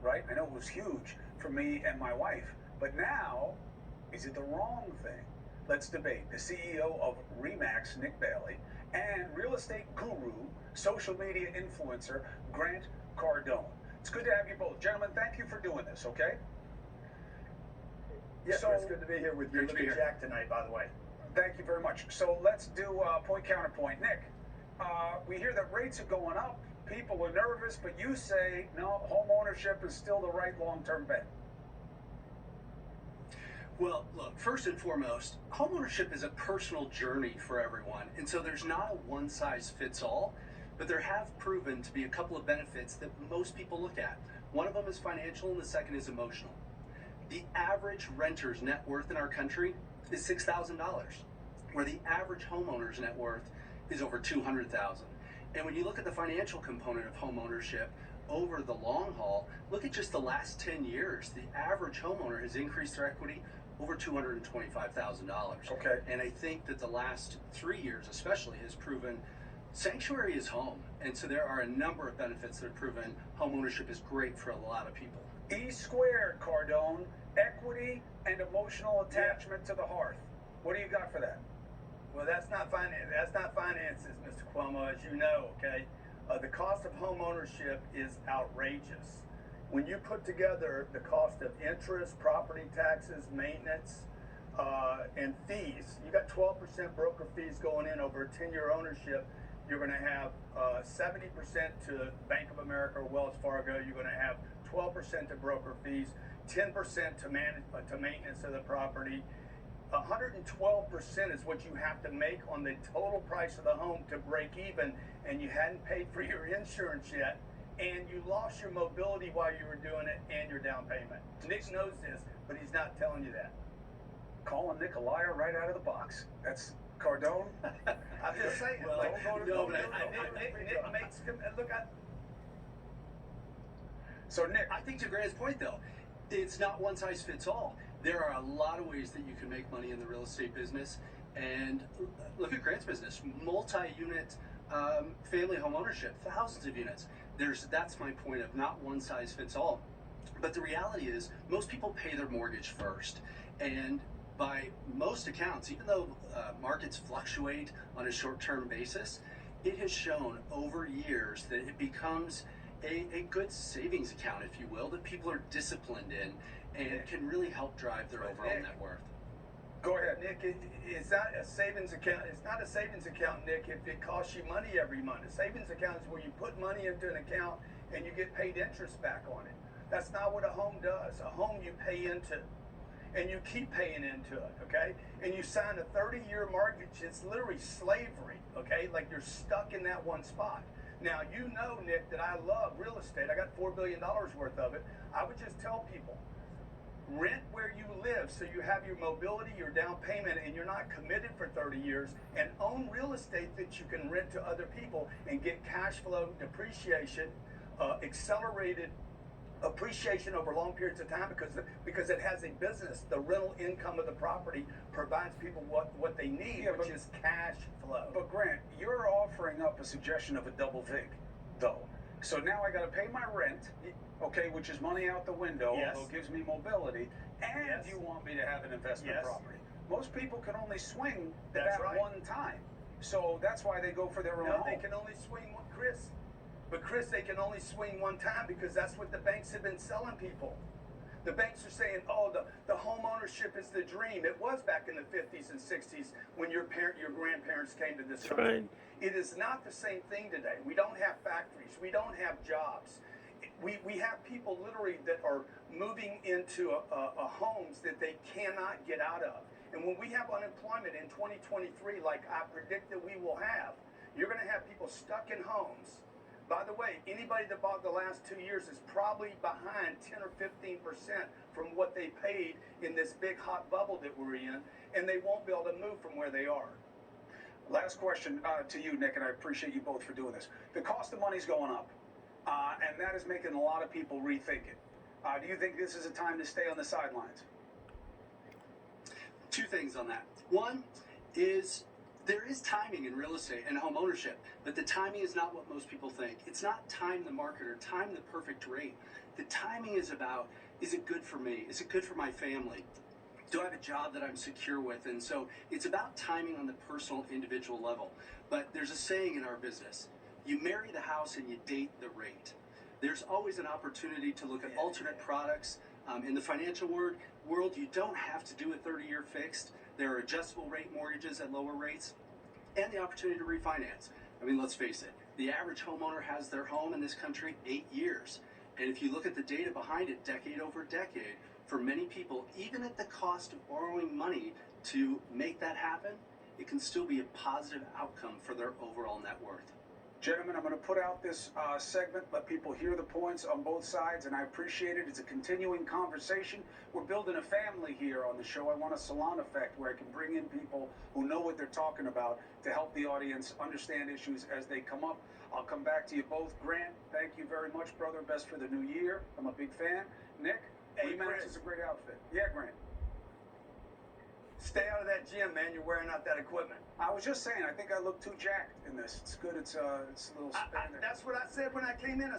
right? I know it was huge for me and my wife. But now, is it the wrong thing? Let's debate. The CEO of Remax, Nick Bailey, and real estate guru, social media influencer, Grant Cardone. It's good to have you both. Gentlemen, thank you for doing this, okay? Yeah, so it's good to be here with you. Look at Jack tonight, by the way. Thank you very much. So let's do point counterpoint. Nick, we hear that rates are going up. People are nervous, but you say, no, home ownership is still the right long-term bet. Well, look, first and foremost, homeownership is a personal journey for everyone. And so there's not a one-size-fits-all, but there have proven to be a couple of benefits that most people look at. One of them is financial, and the second is emotional. The average renter's net worth in our country is $6,000, where the average homeowner's net worth is over $200,000. And when you look at the financial component of homeownership over the long haul, look at just the last 10 years. The average homeowner has increased their equity over $225,000. Okay. And I think that the last 3 years especially has proven sanctuary is home. And so there are a number of benefits that have proven homeownership is great for a lot of people. E squared, Cardone, equity and emotional attachment to the hearth. What do you got for that? Well, that's not finance. That's not finances, Mr. Cuomo, as you know. Okay, the cost of home ownership is outrageous. When you put together the cost of interest, property taxes, maintenance, and fees, you got 12% broker fees going in over a 10-year ownership. You're going to have 70% to Bank of America or Wells Fargo. You're going to have 12% to broker fees, 10% to maintenance of the property. 112% is what you have to make on the total price of the home to break even, and you hadn't paid for your insurance yet, and you lost your mobility while you were doing it and your down payment. Nick knows this, but he's not telling you that. Calling Nick a liar right out of the box. That's Cardone. I'm just saying. Well, Nick makes look at. So Nick, I think to Grant's point though, it's not one size fits all. There are a lot of ways that you can make money in the real estate business. And look at Grant's business, multi-unit family home ownership, thousands of units. That's my point of not one size fits all. But the reality is most people pay their mortgage first. And by most accounts, even though markets fluctuate on a short-term basis, it has shown over years that it becomes a good savings account, if you will, that people are disciplined in and can really help drive their overall net worth. Go ahead. Nick, it's not a savings account. It's not a savings account, Nick, if it costs you money every month. A savings account is where you put money into an account and you get paid interest back on it. That's not what a home does. A home you pay into, and you keep paying into it, okay? And you sign a 30-year mortgage. It's literally slavery, okay? Like you're stuck in that one spot. Now, you know, Nick, that I love real estate. I got $4 billion worth of it. I would just tell people, rent where you live so you have your mobility, your down payment, and you're not committed for 30 years, and own real estate that you can rent to other people and get cash flow, depreciation, accelerated appreciation over long periods of time because it has a business. The rental income of the property provides people what they need, which is cash flow. But Grant, you're offering up a suggestion of a double vig, though. So now I got to pay my rent, okay, which is money out the window, although it gives me mobility, and you want me to have an investment property. Most people can only swing that one time. So that's why they go for their own home. They can only swing one, Chris. But Chris, they can only swing one time because that's what the banks have been selling people. The banks are saying, oh, the home ownership is the dream. It was back in the 50s and 60s when your grandparents came to this country. Right. It is not the same thing today. We don't have factories. We don't have jobs. We have people literally that are moving into homes that they cannot get out of. And when we have unemployment in 2023, like I predict that we will have, you're going to have people stuck in homes. By the way, anybody that bought the last 2 years is probably behind 10 or 15% from what they paid in this big hot bubble that we're in, and they won't be able to move from where they are. Last question to you, Nick, and I appreciate you both for doing this. The cost of money's going up, and that is making a lot of people rethink it. Do you think this is a time to stay on the sidelines? Two things on that. One is There is timing in real estate and home ownership, but the timing is not what most people think. It's not time the market or time the perfect rate. The timing is about, is it good for me? Is it good for my family? Do I have a job that I'm secure with? And so it's about timing on the personal, individual level. But there's a saying in our business, you marry the house and you date the rate. There's always an opportunity to look at alternate products. In the financial world, you don't have to do a 30-year fixed. There are adjustable rate mortgages at lower rates and the opportunity to refinance. I mean, let's face it, the average homeowner has their home in this country 8 years. And if you look at the data behind it, decade over decade, for many people, even at the cost of borrowing money to make that happen, it can still be a positive outcome for their overall net worth. Gentlemen, I'm going to put out this segment, let people hear the points on both sides, and I appreciate it. It's a continuing conversation. We're building a family here on the show. I want a salon effect where I can bring in people who know what they're talking about to help the audience understand issues as they come up. I'll come back to you both. Grant, thank you very much, brother. Best for the new year. I'm a big fan. Nick, hey, Remax is a great outfit. Yeah, Grant. Stay out of that gym, man. You're wearing out that equipment. I was just saying, I think I look too jacked in this. It's good. It's a little. That's what I said when I came in.